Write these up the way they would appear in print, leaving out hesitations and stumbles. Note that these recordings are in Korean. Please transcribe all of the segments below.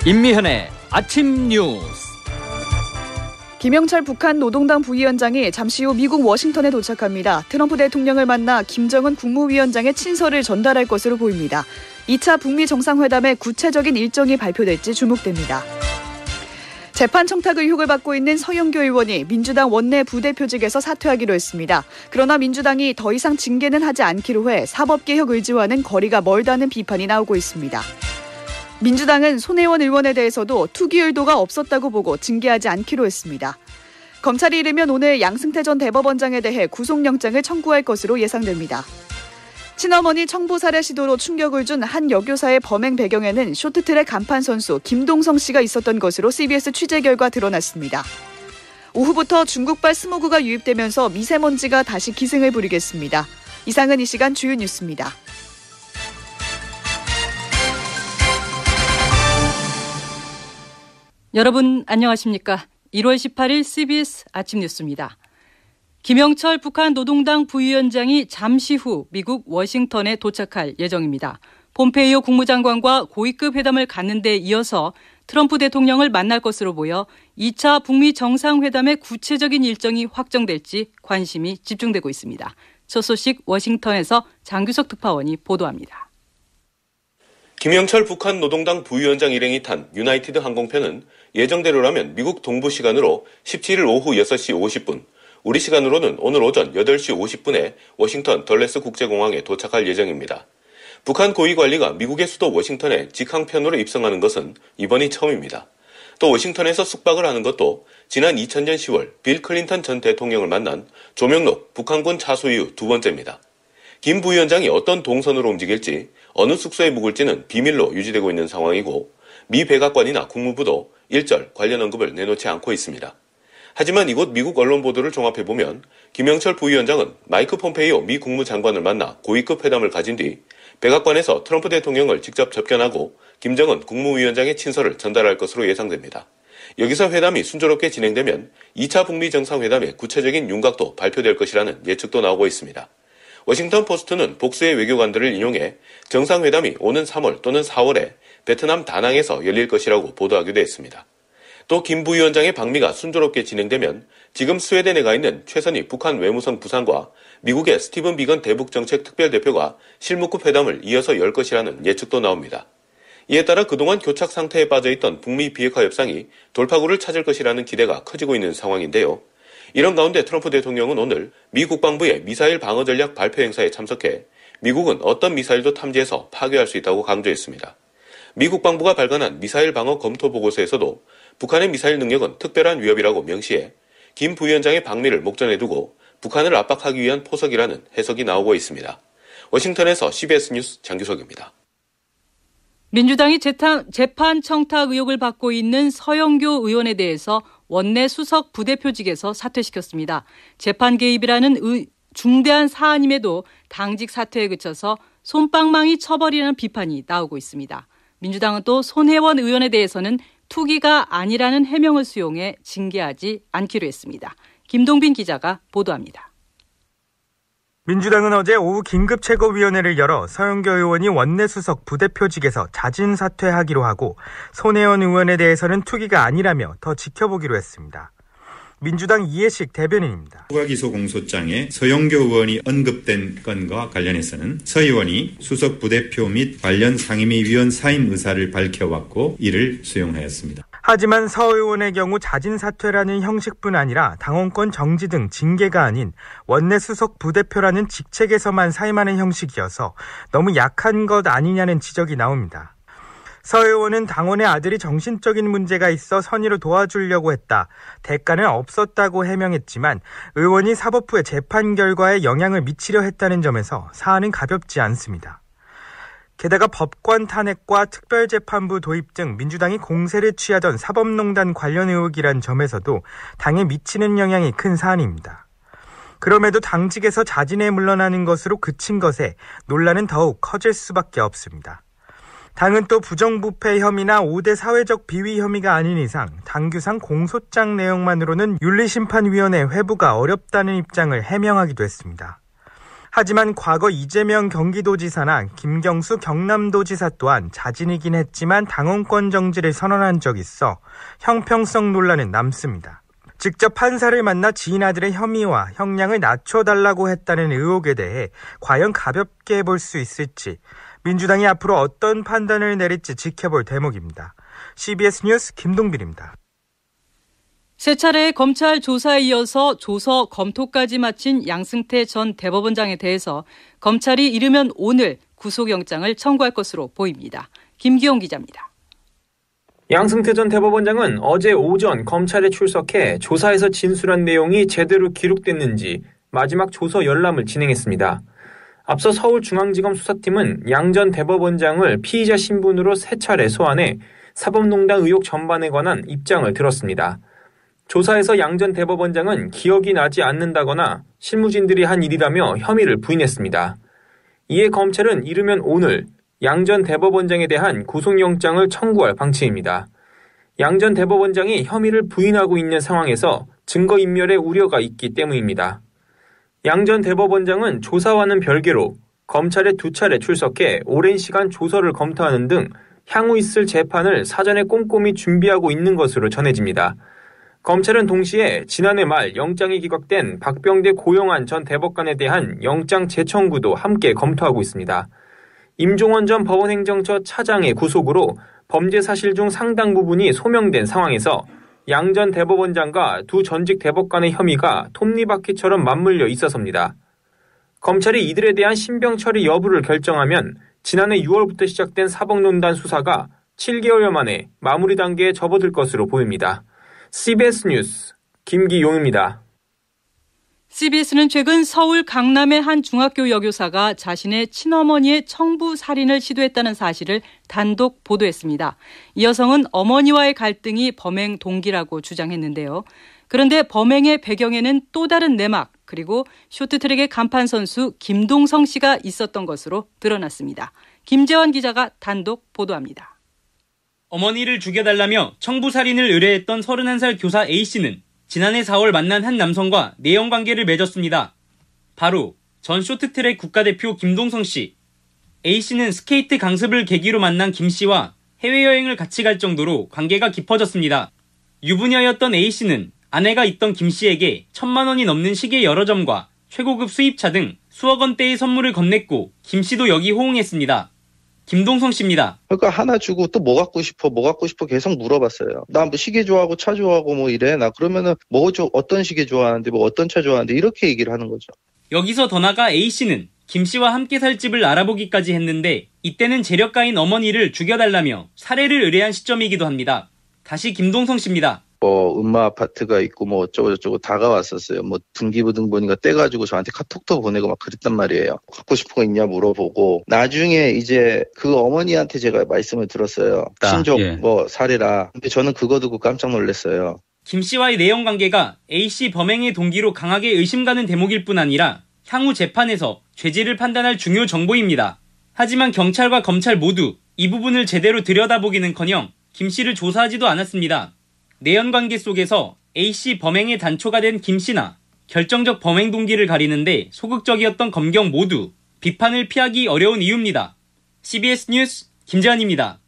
임미현의 아침 뉴스. 김영철 북한 노동당 부위원장이 잠시 후 미국 워싱턴에 도착합니다. 트럼프 대통령을 만나 김정은 국무위원장의 친서를 전달할 것으로 보입니다. 2차 북미 정상회담의 구체적인 일정이 발표될지 주목됩니다. 재판 청탁 의혹을 받고 있는 서영교 의원이 민주당 원내 부대표직에서 사퇴하기로 했습니다. 그러나 민주당이 더 이상 징계는 하지 않기로 해 사법개혁 의지와는 거리가 멀다는 비판이 나오고 있습니다. 민주당은 손혜원 의원에 대해서도 투기 의도가 없었다고 보고 징계하지 않기로 했습니다. 검찰이 이르면 오늘 양승태 전 대법원장에 대해 구속영장을 청구할 것으로 예상됩니다. 친어머니 청부 살해 시도로 충격을 준 한 여교사의 범행 배경에는 쇼트트랙 간판 선수 김동성 씨가 있었던 것으로 CBS 취재 결과 드러났습니다. 오후부터 중국발 스모그가 유입되면서 미세먼지가 다시 기승을 부리겠습니다. 이상은 이 시간 주요 뉴스입니다. 여러분 안녕하십니까? 1월 18일 CBS 아침 뉴스입니다. 김영철 북한 노동당 부위원장이 잠시 후 미국 워싱턴에 도착할 예정입니다. 폼페이오 국무장관과 고위급 회담을 갖는 데 이어서 트럼프 대통령을 만날 것으로 보여 2차 북미 정상회담의 구체적인 일정이 확정될지 관심이 집중되고 있습니다. 첫 소식 워싱턴에서 장규석 특파원이 보도합니다. 김영철 북한 노동당 부위원장 일행이 탄 유나이티드 항공편은 예정대로라면 미국 동부 시간으로 17일 오후 6시 50분, 우리 시간으로는 오늘 오전 8시 50분에 워싱턴 덜레스 국제공항에 도착할 예정입니다. 북한 고위 관리가 미국의 수도 워싱턴에 직항편으로 입성하는 것은 이번이 처음입니다. 또 워싱턴에서 숙박을 하는 것도 지난 2000년 10월 빌 클린턴 전 대통령을 만난 조명록 북한군 차수 이후 두 번째입니다. 김 부위원장이 어떤 동선으로 움직일지, 어느 숙소에 묵을지는 비밀로 유지되고 있는 상황이고 미 백악관이나 국무부도 일절 관련 언급을 내놓지 않고 있습니다. 하지만 이곳 미국 언론 보도를 종합해보면 김영철 부위원장은 마이크 폼페이오 미 국무장관을 만나 고위급 회담을 가진 뒤 백악관에서 트럼프 대통령을 직접 접견하고 김정은 국무위원장의 친서를 전달할 것으로 예상됩니다. 여기서 회담이 순조롭게 진행되면 2차 북미 정상회담의 구체적인 윤곽도 발표될 것이라는 예측도 나오고 있습니다. 워싱턴 포스트는 복수의 외교관들을 인용해 정상회담이 오는 3월 또는 4월에 베트남 다낭에서 열릴 것이라고 보도하기도 했습니다. 또 김 부위원장의 방미가 순조롭게 진행되면 지금 스웨덴에 가 있는 최선희 북한 외무성 부상과 미국의 스티븐 비건 대북정책 특별대표가 실무급 회담을 이어서 열 것이라는 예측도 나옵니다. 이에 따라 그동안 교착 상태에 빠져있던 북미 비핵화 협상이 돌파구를 찾을 것이라는 기대가 커지고 있는 상황인데요. 이런 가운데 트럼프 대통령은 오늘 미 국방부의 미사일 방어 전략 발표 행사에 참석해 미국은 어떤 미사일도 탐지해서 파괴할 수 있다고 강조했습니다. 미 국방부가 발간한 미사일 방어 검토 보고서에서도 북한의 미사일 능력은 특별한 위협이라고 명시해 김 부위원장의 방미를 목전에 두고 북한을 압박하기 위한 포석이라는 해석이 나오고 있습니다. 워싱턴에서 CBS 뉴스 장규석입니다. 민주당이 재판 청탁 의혹을 받고 있는 서영교 의원에 대해서 원내 수석 부대표직에서 사퇴시켰습니다. 재판 개입이라는 중대한 사안임에도 당직 사퇴에 그쳐서 솜방망이 처벌이라는 비판이 나오고 있습니다. 민주당은 또 손혜원 의원에 대해서는 투기가 아니라는 해명을 수용해 징계하지 않기로 했습니다. 김동빈 기자가 보도합니다. 민주당은 어제 오후 긴급최고위원회를 열어 서영교 의원이 원내수석 부대표직에서 자진 사퇴하기로 하고 손혜원 의원에 대해서는 투기가 아니라며 더 지켜보기로 했습니다. 민주당 이해식 대변인입니다. 추가기소공소장에 서영교 의원이 언급된 건과 관련해서는 서 의원이 수석 부대표 및 관련 상임위원 사임 의사를 밝혀왔고 이를 수용하였습니다. 하지만 서 의원의 경우 자진 사퇴라는 형식뿐 아니라 당원권 정지 등 징계가 아닌 원내 수석 부대표라는 직책에서만 사임하는 형식이어서 너무 약한 것 아니냐는 지적이 나옵니다. 서 의원은 당원의 아들이 정신적인 문제가 있어 선의로 도와주려고 했다. 대가는 없었다고 해명했지만 의원이 사법부의 재판 결과에 영향을 미치려 했다는 점에서 사안은 가볍지 않습니다. 게다가 법관 탄핵과 특별재판부 도입 등 민주당이 공세를 취하던 사법농단 관련 의혹이란 점에서도 당에 미치는 영향이 큰 사안입니다. 그럼에도 당직에서 자진해 물러나는 것으로 그친 것에 논란은 더욱 커질 수밖에 없습니다. 당은 또 부정부패 혐의나 5대 사회적 비위 혐의가 아닌 이상 당규상 공소장 내용만으로는 윤리심판위원회 회부가 어렵다는 입장을 해명하기도 했습니다. 하지만 과거 이재명 경기도지사나 김경수 경남도지사 또한 자진이긴 했지만 당원권 정지를 선언한 적이 있어 형평성 논란은 남습니다. 직접 판사를 만나 지인 아들의 혐의와 형량을 낮춰달라고 했다는 의혹에 대해 과연 가볍게 볼 수 있을지 민주당이 앞으로 어떤 판단을 내릴지 지켜볼 대목입니다. CBS 뉴스 김동빈입니다. 세 차례의 검찰 조사에 이어서 조서 검토까지 마친 양승태 전 대법원장에 대해서 검찰이 이르면 오늘 구속영장을 청구할 것으로 보입니다. 김기용 기자입니다. 양승태 전 대법원장은 어제 오전 검찰에 출석해 조사에서 진술한 내용이 제대로 기록됐는지 마지막 조서 열람을 진행했습니다. 앞서 서울중앙지검 수사팀은 양 전 대법원장을 피의자 신분으로 세 차례 소환해 사법농단 의혹 전반에 관한 입장을 들었습니다. 조사에서 양 전 대법원장은 기억이 나지 않는다거나 실무진들이 한 일이라며 혐의를 부인했습니다. 이에 검찰은 이르면 오늘 양 전 대법원장에 대한 구속영장을 청구할 방침입니다. 양 전 대법원장이 혐의를 부인하고 있는 상황에서 증거인멸의 우려가 있기 때문입니다. 양 전 대법원장은 조사와는 별개로 검찰에 2차례 출석해 오랜 시간 조서를 검토하는 등 향후 있을 재판을 사전에 꼼꼼히 준비하고 있는 것으로 전해집니다. 검찰은 동시에 지난해 말 영장이 기각된 박병대 고영한 전 대법관에 대한 영장 재청구도 함께 검토하고 있습니다. 임종원 전 법원행정처 차장의 구속으로 범죄 사실 중 상당 부분이 소명된 상황에서 양 전 대법원장과 두 전직 대법관의 혐의가 톱니바퀴처럼 맞물려 있어서입니다. 검찰이 이들에 대한 신병 처리 여부를 결정하면 지난해 6월부터 시작된 사법농단 수사가 7개월여 만에 마무리 단계에 접어들 것으로 보입니다. CBS 뉴스 김기용입니다. CBS는 최근 서울 강남의 한 중학교 여교사가 자신의 친어머니의 청부 살인을 시도했다는 사실을 단독 보도했습니다. 이 여성은 어머니와의 갈등이 범행 동기라고 주장했는데요. 그런데 범행의 배경에는 또 다른 내막 그리고 쇼트트랙의 간판 선수 김동성 씨가 있었던 것으로 드러났습니다. 김재환 기자가 단독 보도합니다. 어머니를 죽여달라며 청부살인을 의뢰했던 31살 교사 A씨는 지난해 4월 만난 한 남성과 내연관계를 맺었습니다. 바로 전 쇼트트랙 국가대표 김동성 씨. A씨는 스케이트 강습을 계기로 만난 김씨와 해외여행을 같이 갈 정도로 관계가 깊어졌습니다. 유부녀였던 A씨는 아내가 있던 김씨에게 1,000만 원이 넘는 시계 여러 점과 최고급 수입차 등 수억 원대의 선물을 건넸고 김씨도 여기 호응했습니다. 김동성 씨입니다. 그러니까 하나 주고 또 뭐 갖고 싶어 계속 물어봤어요. 나 뭐 시계 좋아하고 차 좋아하고 뭐 이래. 나 그러면은 어떤 시계 좋아하는데 뭐 어떤 차 좋아하는데 이렇게 얘기를 하는 거죠. 여기서 더 나가 A씨는 김씨와 함께 살 집을 알아보기까지 했는데 이때는 재력가인 어머니를 죽여달라며 살해를 의뢰한 시점이기도 합니다. 다시 김동성 씨입니다. 음마 아파트가 있고 뭐 어쩌고저쩌고 다가왔었어요. 뭐 등기부등본인가 떼가지고 저한테 카톡도 보내고 막 그랬단 말이에요. 갖고 싶은 거 있냐 물어보고 나중에 이제 그 어머니한테 제가 말씀을 들었어요. 친족 뭐 살해라. 근데 저는 그거 듣고 깜짝 놀랐어요. 김 씨와의 내연 관계가 A씨 범행의 동기로 강하게 의심가는 대목일 뿐 아니라 향후 재판에서 죄질을 판단할 중요 정보입니다. 하지만 경찰과 검찰 모두 이 부분을 제대로 들여다보기는커녕 김 씨를 조사하지도 않았습니다. 내연관계 속에서 A씨 범행의 단초가 된 김 씨나 결정적 범행 동기를 가리는데 소극적이었던 검경 모두 비판을 피하기 어려운 이유입니다. CBS 뉴스 김재환입니다.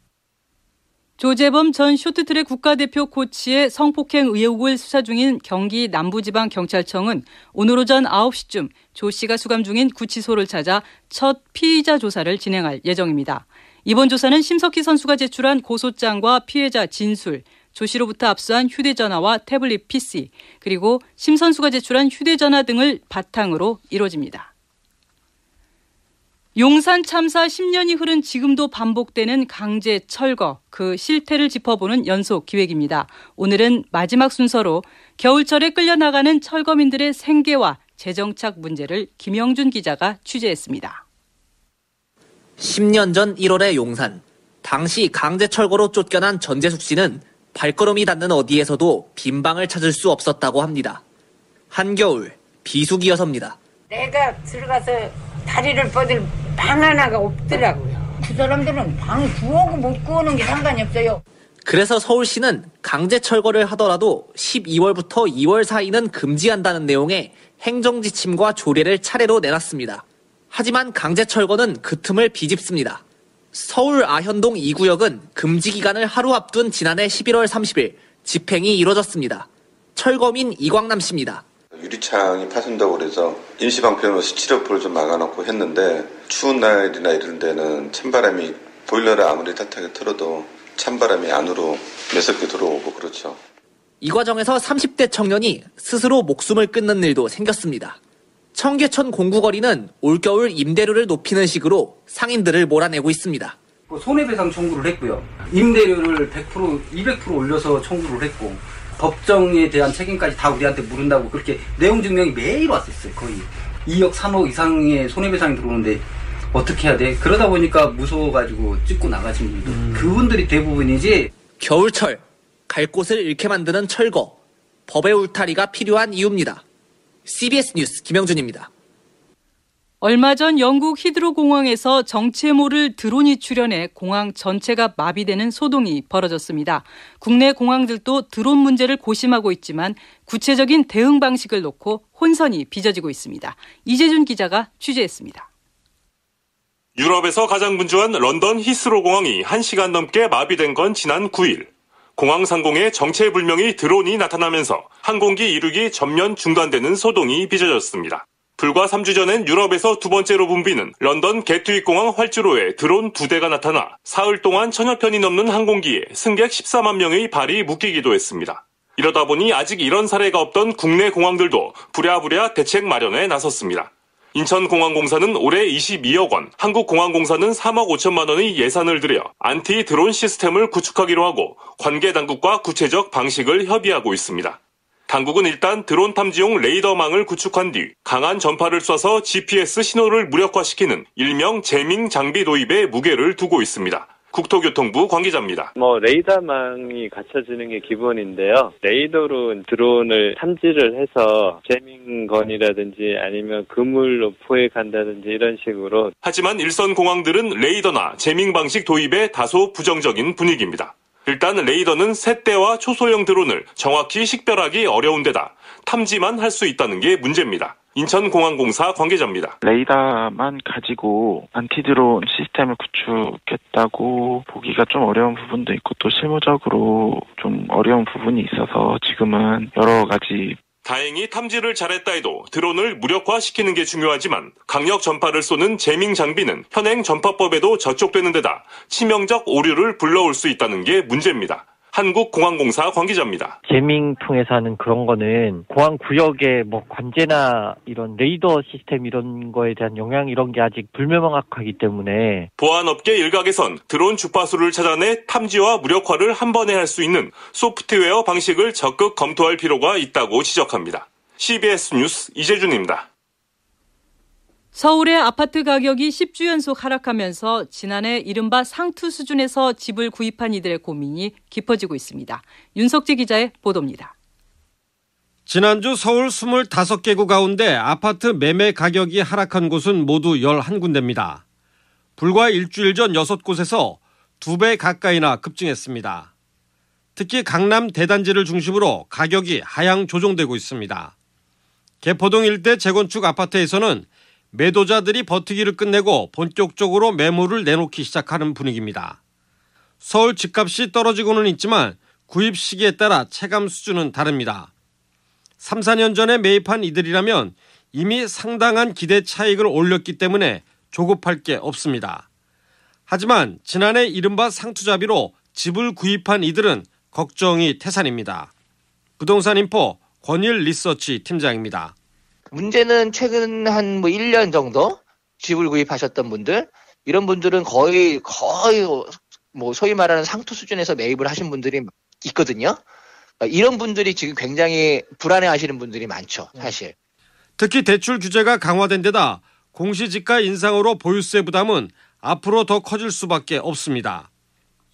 조재범 전 쇼트트랙 국가대표 코치의 성폭행 의혹을 수사 중인 경기 남부지방경찰청은 오늘 오전 9시쯤 조 씨가 수감 중인 구치소를 찾아 첫 피의자 조사를 진행할 예정입니다. 이번 조사는 심석희 선수가 제출한 고소장과 피해자 진술, 조 씨로부터 압수한 휴대전화와 태블릿 PC, 그리고 심 선수가 제출한 휴대전화 등을 바탕으로 이루어집니다. 용산 참사 10년이 흐른 지금도 반복되는 강제 철거, 그 실태를 짚어보는 연속 기획입니다. 오늘은 마지막 순서로 겨울철에 끌려나가는 철거민들의 생계와 재정착 문제를 김영준 기자가 취재했습니다. 10년 전 1월의 용산. 당시 강제 철거로 쫓겨난 전재숙 씨는 발걸음이 닿는 어디에서도 빈방을 찾을 수 없었다고 합니다. 한겨울 비수기여서입니다. 내가 들어가서 다리를 뻗을 방 하나가 없더라고요. 그 사람들은 방 구하고 못 구하는 게 상관이 없어요. 그래서 서울시는 강제 철거를 하더라도 12월부터 2월 사이는 금지한다는 내용의 행정지침과 조례를 차례로 내놨습니다. 하지만 강제철거는 그 틈을 비집습니다. 서울 아현동 2구역은 금지 기간을 하루 앞둔 지난해 11월 30일 집행이 이뤄졌습니다. 철거민 이광남 씨입니다. 유리창이 파손다고 그래서 임시방편으로 스티로폴을 좀 막아놓고 했는데 추운 날이나 이런 데는 찬바람이 보일러를 아무리 따뜻하게 틀어도 찬바람이 안으로 매섭게 들어오고 그렇죠. 이 과정에서 30대 청년이 스스로 목숨을 끊는 일도 생겼습니다. 청계천 공구거리는 올겨울 임대료를 높이는 식으로 상인들을 몰아내고 있습니다. 손해배상 청구를 했고요. 임대료를 100%, 200% 올려서 청구를 했고 법정에 대한 책임까지 다 우리한테 물은다고 그렇게 내용 증명이 매일 왔었어요. 거의 2억, 3억 이상의 손해배상이 들어오는데 어떻게 해야 돼? 그러다 보니까 무서워가지고 찍고 나가신 분들. 그분들이 대부분이지. 겨울철, 갈 곳을 잃게 만드는 철거. 법의 울타리가 필요한 이유입니다. CBS 뉴스 김영준입니다. 얼마 전 영국 히드로 공항에서 정체모를 드론이 출현해 공항 전체가 마비되는 소동이 벌어졌습니다. 국내 공항들도 드론 문제를 고심하고 있지만 구체적인 대응 방식을 놓고 혼선이 빚어지고 있습니다. 이재준 기자가 취재했습니다. 유럽에서 가장 분주한 런던 히스로 공항이 1시간 넘게 마비된 건 지난 9일. 공항 상공에 정체불명의 드론이 나타나면서 항공기 이륙이 전면 중단되는 소동이 빚어졌습니다. 불과 3주 전엔 유럽에서 두 번째로 붐비는 런던 게트윅 공항 활주로에 드론 2대가 나타나 사흘 동안 1000여 편이 넘는 항공기에 승객 14만 명의 발이 묶이기도 했습니다. 이러다 보니 아직 이런 사례가 없던 국내 공항들도 부랴부랴 대책 마련에 나섰습니다. 인천공항공사는 올해 22억 원, 한국공항공사는 3억 5천만 원의 예산을 들여 안티 드론 시스템을 구축하기로 하고 관계 당국과 구체적 방식을 협의하고 있습니다. 당국은 일단 드론 탐지용 레이더망을 구축한 뒤 강한 전파를 쏴서 GPS 신호를 무력화시키는 일명 제밍 장비 도입에 무게를 두고 있습니다. 국토교통부 관계자입니다. 레이더망이 갖춰지는 게 기본인데요. 레이더로 드론을 탐지를 해서 제밍건이라든지 아니면 그물로 포획한다든지 이런 식으로. 하지만 일선 공항들은 레이더나 제밍 방식 도입에 다소 부정적인 분위기입니다. 일단 레이더는 새대와 초소형 드론을 정확히 식별하기 어려운 데다 탐지만 할 수 있다는 게 문제입니다. 인천공항공사 관계자입니다. 레이더만 가지고 안티드론 시스템을 구축했다고 보기가 좀 어려운 부분도 있고 또 실무적으로 좀 어려운 부분이 있어서 지금은 여러 가지. 다행히 탐지를 잘했다 해도 드론을 무력화시키는 게 중요하지만 강력 전파를 쏘는 제밍 장비는 현행 전파법에도 저촉되는 데다 치명적 오류를 불러올 수 있다는 게 문제입니다. 한국공항공사 관계자입니다. 제밍 통해서 하는 그런 거는 공항 구역에 관제나 이런 레이더 시스템 이런 거에 대한 영향 이런 게 아직 불명확하기 때문에 보안업계 일각에선 드론 주파수를 찾아내 탐지와 무력화를 한 번에 할 수 있는 소프트웨어 방식을 적극 검토할 필요가 있다고 지적합니다. CBS 뉴스 이재준입니다. 서울의 아파트 가격이 10주 연속 하락하면서 지난해 이른바 상투 수준에서 집을 구입한 이들의 고민이 깊어지고 있습니다. 윤석재 기자의 보도입니다. 지난주 서울 25개구 가운데 아파트 매매 가격이 하락한 곳은 모두 11군데입니다. 불과 일주일 전 6곳에서 2배 가까이나 급증했습니다. 특히 강남 대단지를 중심으로 가격이 하향 조정되고 있습니다. 개포동 일대 재건축 아파트에서는 매도자들이 버티기를 끝내고 본격적으로 매물을 내놓기 시작하는 분위기입니다. 서울 집값이 떨어지고는 있지만 구입 시기에 따라 체감 수준은 다릅니다. 3, 4년 전에 매입한 이들이라면 이미 상당한 기대 차익을 올렸기 때문에 조급할 게 없습니다. 하지만 지난해 이른바 상투자비로 집을 구입한 이들은 걱정이 태산입니다. 부동산인포 권일 리서치 팀장입니다. 문제는 최근 한 1년 정도 집을 구입하셨던 분들, 이런 분들은 거의 소위 말하는 상투 수준에서 매입을 하신 분들이 있거든요. 이런 분들이 지금 굉장히 불안해하시는 분들이 많죠, 사실. 특히 대출 규제가 강화된 데다 공시지가 인상으로 보유세 부담은 앞으로 더 커질 수밖에 없습니다.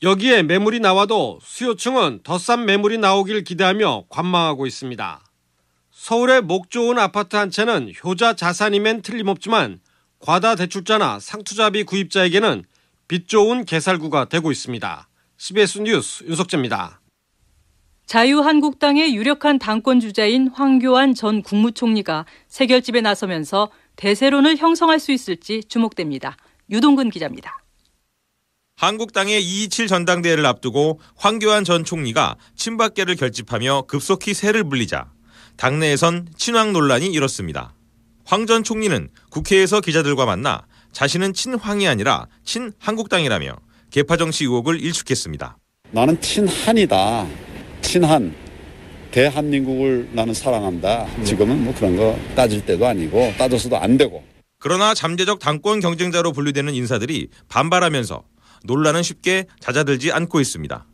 여기에 매물이 나와도 수요층은 더 싼 매물이 나오길 기대하며 관망하고 있습니다. 서울의 목 좋은 아파트 한 채는 효자 자산이면 틀림없지만 과다 대출자나 상투자비 구입자에게는 빚 좋은 개살구가 되고 있습니다. CBS 뉴스 윤석재입니다. 자유한국당의 유력한 당권 주자인 황교안 전 국무총리가 세결집에 나서면서 대세론을 형성할 수 있을지 주목됩니다. 유동근 기자입니다. 한국당의 227 전당대회를 앞두고 황교안 전 총리가 친박계를 결집하며 급속히 세를 불리자 당내에선 친황 논란이 일었습니다. 황 전 총리는 국회에서 기자들과 만나 자신은 친황이 아니라 친한국당이라며 계파 정치 의혹을 일축했습니다. 나는 친한이다. 친한. 대한민국을 나는 사랑한다. 지금은 뭐 그런 거 따질 때도 아니고 따져서도 안 되고. 그러나 잠재적 당권 경쟁자로 분류되는 인사들이 반발하면서 논란은 쉽게 잦아들지 않고 있습니다.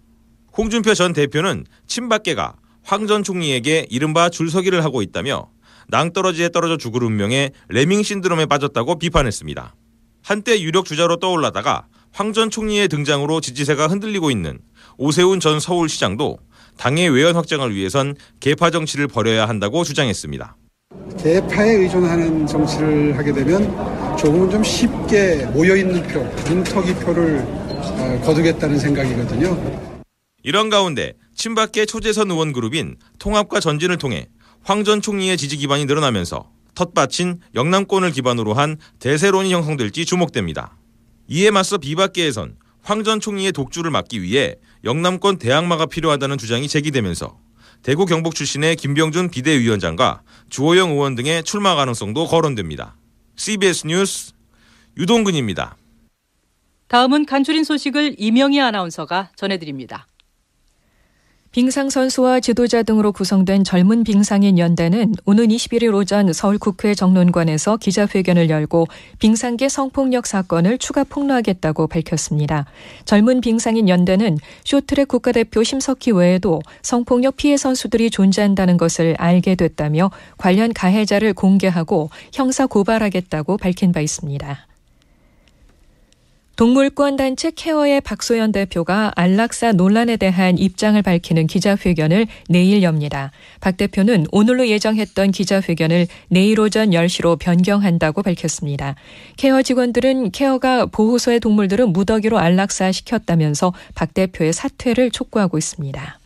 홍준표 전 대표는 친박계가 황 전 총리에게 이른바 줄서기를 하고 있다며 낭떠러지에 떨어져 죽을 운명의 레밍 신드롬에 빠졌다고 비판했습니다. 한때 유력 주자로 떠올라다가 황 전 총리의 등장으로 지지세가 흔들리고 있는 오세훈 전 서울시장도 당의 외연 확장을 위해선 계파 정치를 벌여야 한다고 주장했습니다. 계파에 의존하는 정치를 하게 되면 조금은 좀 쉽게 모여있는 표, 문턱이 표를 거두겠다는 생각이거든요. 이런 가운데 친박계 초재선 의원 그룹인 통합과 전진을 통해 황 전 총리의 지지 기반이 늘어나면서 텃밭인 영남권을 기반으로 한 대세론이 형성될지 주목됩니다. 이에 맞서 비박계에선 황 전 총리의 독주를 막기 위해 영남권 대항마가 필요하다는 주장이 제기되면서 대구 경북 출신의 김병준 비대위원장과 주호영 의원 등의 출마 가능성도 거론됩니다. CBS 뉴스 유동근입니다. 다음은 간추린 소식을 이명희 아나운서가 전해드립니다. 빙상 선수와 지도자 등으로 구성된 젊은 빙상인 연대는 오는 21일 오전 서울 국회 정론관에서 기자회견을 열고 빙상계 성폭력 사건을 추가 폭로하겠다고 밝혔습니다. 젊은 빙상인 연대는 쇼트트랙 국가대표 심석희 외에도 성폭력 피해 선수들이 존재한다는 것을 알게 됐다며 관련 가해자를 공개하고 형사 고발하겠다고 밝힌 바 있습니다. 동물권 단체 케어의 박소연 대표가 안락사 논란에 대한 입장을 밝히는 기자회견을 내일 엽니다. 박 대표는 오늘로 예정했던 기자회견을 내일 오전 10시로 변경한다고 밝혔습니다. 케어 직원들은 케어가 보호소의 동물들은 무더기로 안락사시켰다면서 박 대표의 사퇴를 촉구하고 있습니다.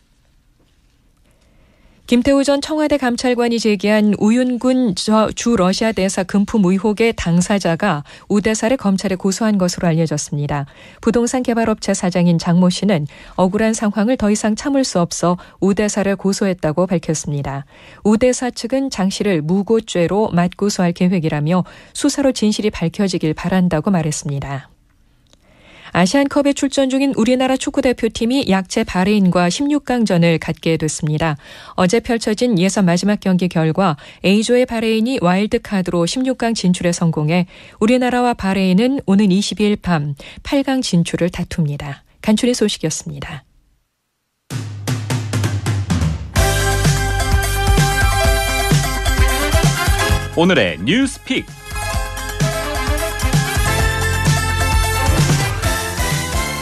김태우 전 청와대 감찰관이 제기한 우윤군 주 러시아 대사 금품 의혹의 당사자가 우 대사를 검찰에 고소한 것으로 알려졌습니다. 부동산 개발업체 사장인 장모 씨는 억울한 상황을 더 이상 참을 수 없어 우 대사를 고소했다고 밝혔습니다. 우 대사 측은 장 씨를 무고죄로 맞고소할 계획이라며 수사로 진실이 밝혀지길 바란다고 말했습니다. 아시안컵에 출전 중인 우리나라 축구대표팀이 약체 바레인과 16강전을 갖게 됐습니다. 어제 펼쳐진 예선 마지막 경기 결과 A조의 바레인이 와일드카드로 16강 진출에 성공해 우리나라와 바레인은 오는 22일 밤 8강 진출을 다툽니다. 간추린 소식이었습니다. 오늘의 뉴스픽.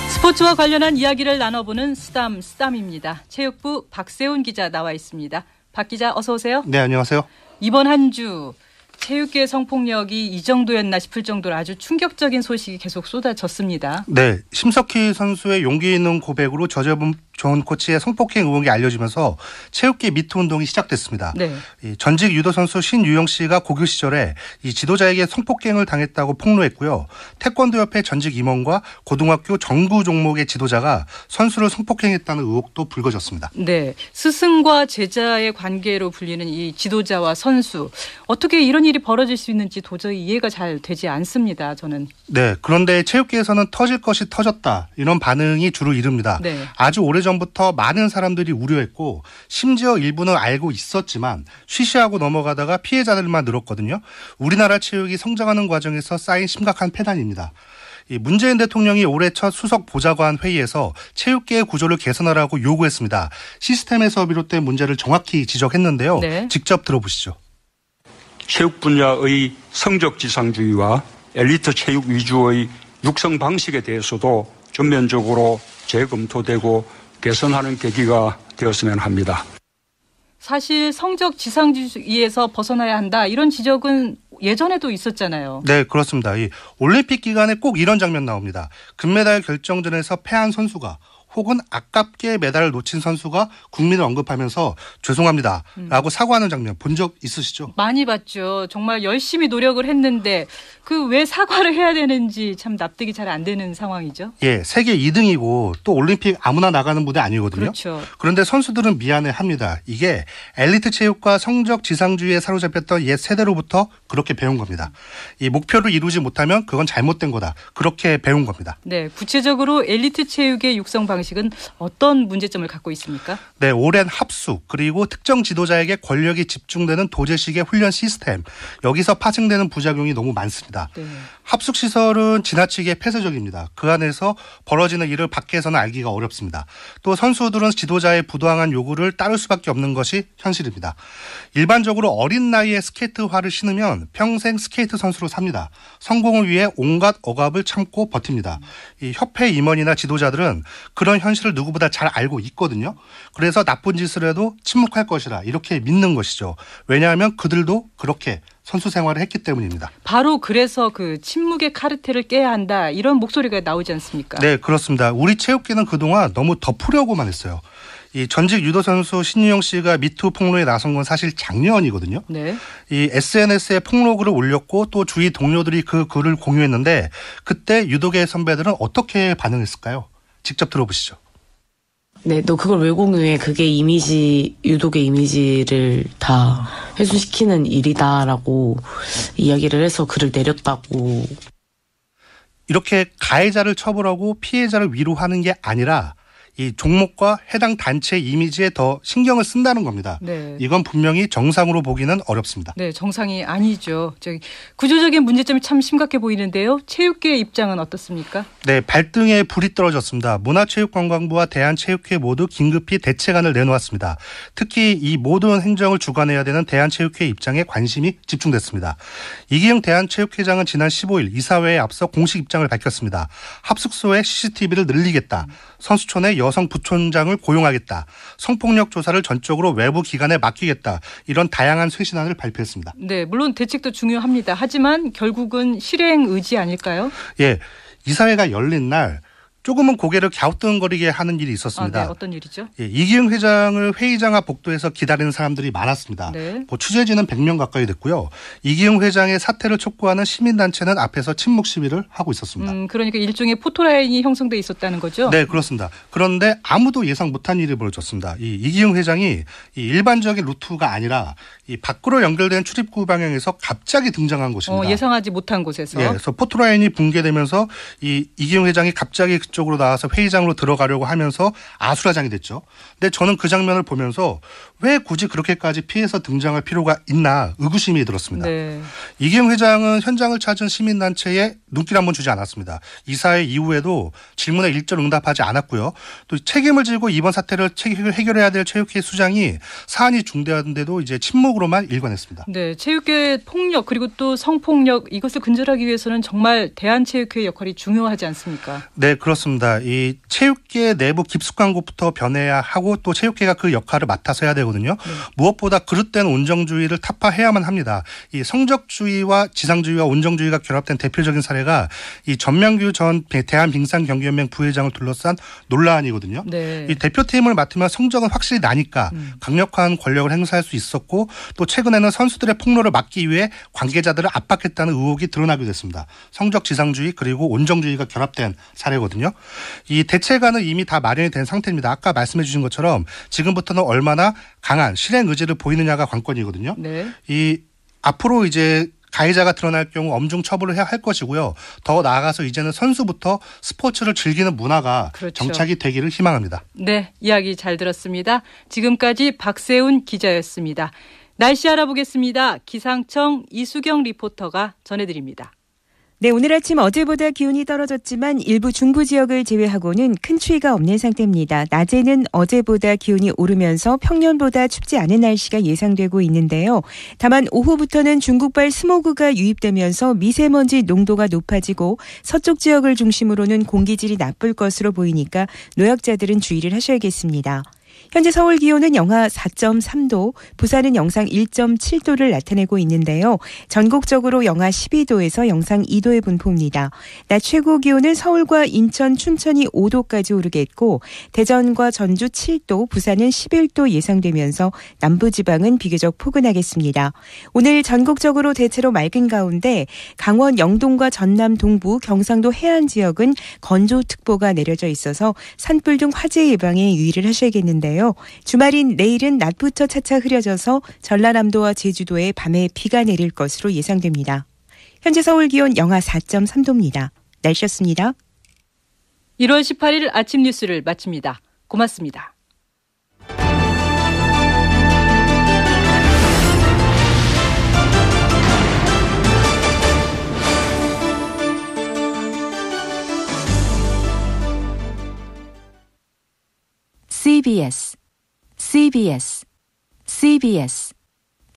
스포츠와 관련한 이야기를 나눠보는 쓰담입니다. 체육부 박세훈 기자 나와 있습니다. 박 기자 어서 오세요. 네, 안녕하세요. 이번 한 주 체육계 성폭력이 이 정도였나 싶을 정도로 아주 충격적인 소식이 계속 쏟아졌습니다. 네, 심석희 선수의 용기 있는 고백으로 저재범 존 코치의 성폭행 의혹이 알려지면서 체육계 미투 운동이 시작됐습니다. 네. 이 전직 유도 선수 신유영 씨가 고교 시절에 이 지도자에게 성폭행을 당했다고 폭로했고요. 태권도협회 전직 임원과 고등학교 정구 종목의 지도자가 선수를 성폭행했다는 의혹도 불거졌습니다. 네, 스승과 제자의 관계로 불리는 이 지도자와 선수, 어떻게 이런 일이 벌어질 수 있는지 도저히 이해가 잘 되지 않습니다. 저는. 네, 그런데 체육계에서는 터질 것이 터졌다, 이런 반응이 주로 이릅니다. 네. 아주 오래전부터 많은 사람들이 우려했고 심지어 일부는 알고 있었지만 쉬쉬하고 넘어가다가 피해자들만 늘었거든요. 우리나라 체육이 성장하는 과정에서 쌓인 심각한 폐단입니다. 문재인 대통령이 올해 첫 수석 보좌관 회의에서 체육계의 구조를 개선하라고 요구했습니다. 시스템에서 비롯된 문제를 정확히 지적했는데요. 네. 직접 들어보시죠. 체육 분야의 성적 지상주의와 엘리트 체육 위주의 육성 방식에 대해서도 전면적으로 재검토되고 개선하는 계기가 되었으면 합니다. 사실 성적 지상주의에서 벗어나야 한다, 이런 지적은 예전에도 있었잖아요. 네, 그렇습니다. 이 올림픽 기간에 꼭 이런 장면 나옵니다. 금메달 결정전에서 패한 선수가 혹은 아깝게 메달을 놓친 선수가 국민을 언급하면서 죄송합니다 라고 사과하는 장면 본 적 있으시죠? 많이 봤죠. 정말 열심히 노력을 했는데 그 왜 사과를 해야 되는지 참 납득이 잘 안 되는 상황이죠. 예, 세계 2등이고 또 올림픽 아무나 나가는 무대 아니거든요. 그렇죠. 그런데 선수들은 미안해합니다. 이게 엘리트 체육과 성적 지상주의에 사로잡혔던 옛 세대로부터 그렇게 배운 겁니다. 이 목표를 이루지 못하면 그건 잘못된 거다. 그렇게 배운 겁니다. 네, 구체적으로 엘리트 체육의 육성 방식은 어떤 문제점을 갖고 있습니까? 네, 오랜 합숙 그리고 특정 지도자에게 권력이 집중되는 도제식의 훈련 시스템 여기서 파생되는 부작용이 너무 많습니다. 네. 합숙 시설은 지나치게 폐쇄적입니다. 그 안에서 벌어지는 일을 밖에서는 알기가 어렵습니다. 또 선수들은 지도자의 부당한 요구를 따를 수밖에 없는 것이 현실입니다. 일반적으로 어린 나이에 스케이트화를 신으면 평생 스케이트 선수로 삽니다. 성공을 위해 온갖 억압을 참고 버팁니다. 이 협회 임원이나 지도자들은 그런 현실을 누구보다 잘 알고 있거든요. 그래서 나쁜 짓을 해도 침묵할 것이라 이렇게 믿는 것이죠. 왜냐하면 그들도 그렇게 선수 생활을 했기 때문입니다. 바로 그래서 그 침묵의 카르텔을 깨야 한다 이런 목소리가 나오지 않습니까? 네, 그렇습니다. 우리 체육계는 그동안 너무 덮으려고만 했어요. 이 전직 유도 선수 신유영 씨가 미투 폭로에 나선 건 사실 작년이거든요. 네. 이 SNS에 폭로글을 올렸고 또 주위 동료들이 그 글을 공유했는데 그때 유도계 선배들은 어떻게 반응했을까요? 직접 들어보시죠. 네, 너 그걸 왜 공유해? 그게 이미지, 유독의 이미지를 다 훼손시키는 일이다라고 이야기를 해서 글을 내렸다고. 이렇게 가해자를 처벌하고 피해자를 위로하는 게 아니라 이 종목과 해당 단체 이미지에 더 신경을 쓴다는 겁니다. 네. 이건 분명히 정상으로 보기는 어렵습니다. 네, 정상이 아니죠. 구조적인 문제점이 참 심각해 보이는데요. 체육계의 입장은 어떻습니까? 네, 발등에 불이 떨어졌습니다. 문화체육관광부와 대한체육회 모두 긴급히 대책안을 내놓았습니다. 특히 이 모든 행정을 주관해야 되는 대한체육회 입장에 관심이 집중됐습니다. 이기영 대한체육회장은 지난 15일 이사회에 앞서 공식 입장을 밝혔습니다. 합숙소에 CCTV를 늘리겠다. 선수촌에 여성 부촌장을 고용하겠다. 성폭력 조사를 전적으로 외부 기관에 맡기겠다. 이런 다양한 쇄신안을 발표했습니다. 네, 물론 대책도 중요합니다. 하지만 결국은 실행 의지 아닐까요? 예, 이사회가 열린 날 조금은 고개를 갸우뚱거리게 하는 일이 있었습니다. 네, 어떤 일이죠? 예, 이기영 회장을 회의장 앞 복도에서 기다리는 사람들이 많았습니다. 네. 취재진은 100명 가까이 됐고요. 이기영 회장의 사퇴를 촉구하는 시민단체는 앞에서 침묵 시위를 하고 있었습니다. 그러니까 일종의 포토라인이 형성돼 있었다는 거죠? 네, 그렇습니다. 그런데 아무도 예상 못한 일이 벌어졌습니다. 이기영 회장이 일반적인 루트가 아니라 이 밖으로 연결된 출입구 방향에서 갑자기 등장한 곳입니다. 예상하지 못한 곳에서. 예, 그래서 포토라인이 붕괴되면서 이기영 회장이 갑자기 쪽으로 나와서 회의장으로 들어가려고 하면서 아수라장이 됐죠. 근데 저는 그 장면을 보면서 왜 굳이 그렇게까지 피해서 등장할 필요가 있나 의구심이 들었습니다. 네. 이기영 회장은 현장을 찾은 시민단체에 눈길 한번 주지 않았습니다. 이사회 이후에도 질문에 일절 응답하지 않았고요. 또 책임을 지고 이번 사태를 해결해야 될 체육회 수장이 사안이 중대한데도 이제 침묵으로만 일관했습니다. 네, 체육계 폭력 그리고 또 성폭력 이것을 근절하기 위해서는 정말 대한체육회의 역할이 중요하지 않습니까? 네, 그렇습니다. 이 체육계 내부 깊숙한 곳부터 변해야 하고 또 체육계가 그 역할을 맡아서 해야 되거든요. 네. 무엇보다 그릇된 온정주의를 타파해야만 합니다. 이 성적주의와 지상주의와 온정주의가 결합된 대표적인 사례가 이 전명규 전 대한빙상경기연맹 부회장을 둘러싼 논란이거든요. 네. 이 대표팀을 맡으면 성적은 확실히 나니까 강력한 권력을 행사할 수 있었고 또 최근에는 선수들의 폭로를 막기 위해 관계자들을 압박했다는 의혹이 드러나기도 했습니다. 성적 지상주의 그리고 온정주의가 결합된 사례거든요. 이 대책안은 이미 다 마련이 된 상태입니다. 아까 말씀해 주신 것처럼 지금부터는 얼마나 강한 실행 의지를 보이느냐가 관건이거든요. 네. 이 앞으로 이제 가해자가 드러날 경우 엄중 처벌을 해야 할 것이고요. 더 나아가서 이제는 선수부터 스포츠를 즐기는 문화가 그렇죠. 정착이 되기를 희망합니다. 네, 이야기 잘 들었습니다. 지금까지 박세훈 기자였습니다. 날씨 알아보겠습니다. 기상청 이수경 리포터가 전해드립니다. 네, 오늘 아침 어제보다 기온이 떨어졌지만 일부 중부 지역을 제외하고는 큰 추위가 없는 상태입니다. 낮에는 어제보다 기온이 오르면서 평년보다 춥지 않은 날씨가 예상되고 있는데요. 다만 오후부터는 중국발 스모그가 유입되면서 미세먼지 농도가 높아지고 서쪽 지역을 중심으로는 공기질이 나쁠 것으로 보이니까 노약자들은 주의를 하셔야겠습니다. 현재 서울 기온은 영하 4.3도, 부산은 영상 1.7도를 나타내고 있는데요. 전국적으로 영하 12도에서 영상 2도의 분포입니다. 낮 최고 기온은 서울과 인천, 춘천이 5도까지 오르겠고 대전과 전주 7도, 부산은 11도 예상되면서 남부지방은 비교적 포근하겠습니다. 오늘 전국적으로 대체로 맑은 가운데 강원 영동과 전남 동부, 경상도 해안 지역은 건조특보가 내려져 있어서 산불 등 화재 예방에 유의를 하셔야겠는데요. 주말인 내일은 낮부터 차차 흐려져서 전라남도와 제주도에 밤에 비가 내릴 것으로 예상됩니다. 현재 서울 기온 영하 4.3도입니다. 날씨였습니다. 1월 18일 아침 뉴스를 마칩니다. 고맙습니다. CBS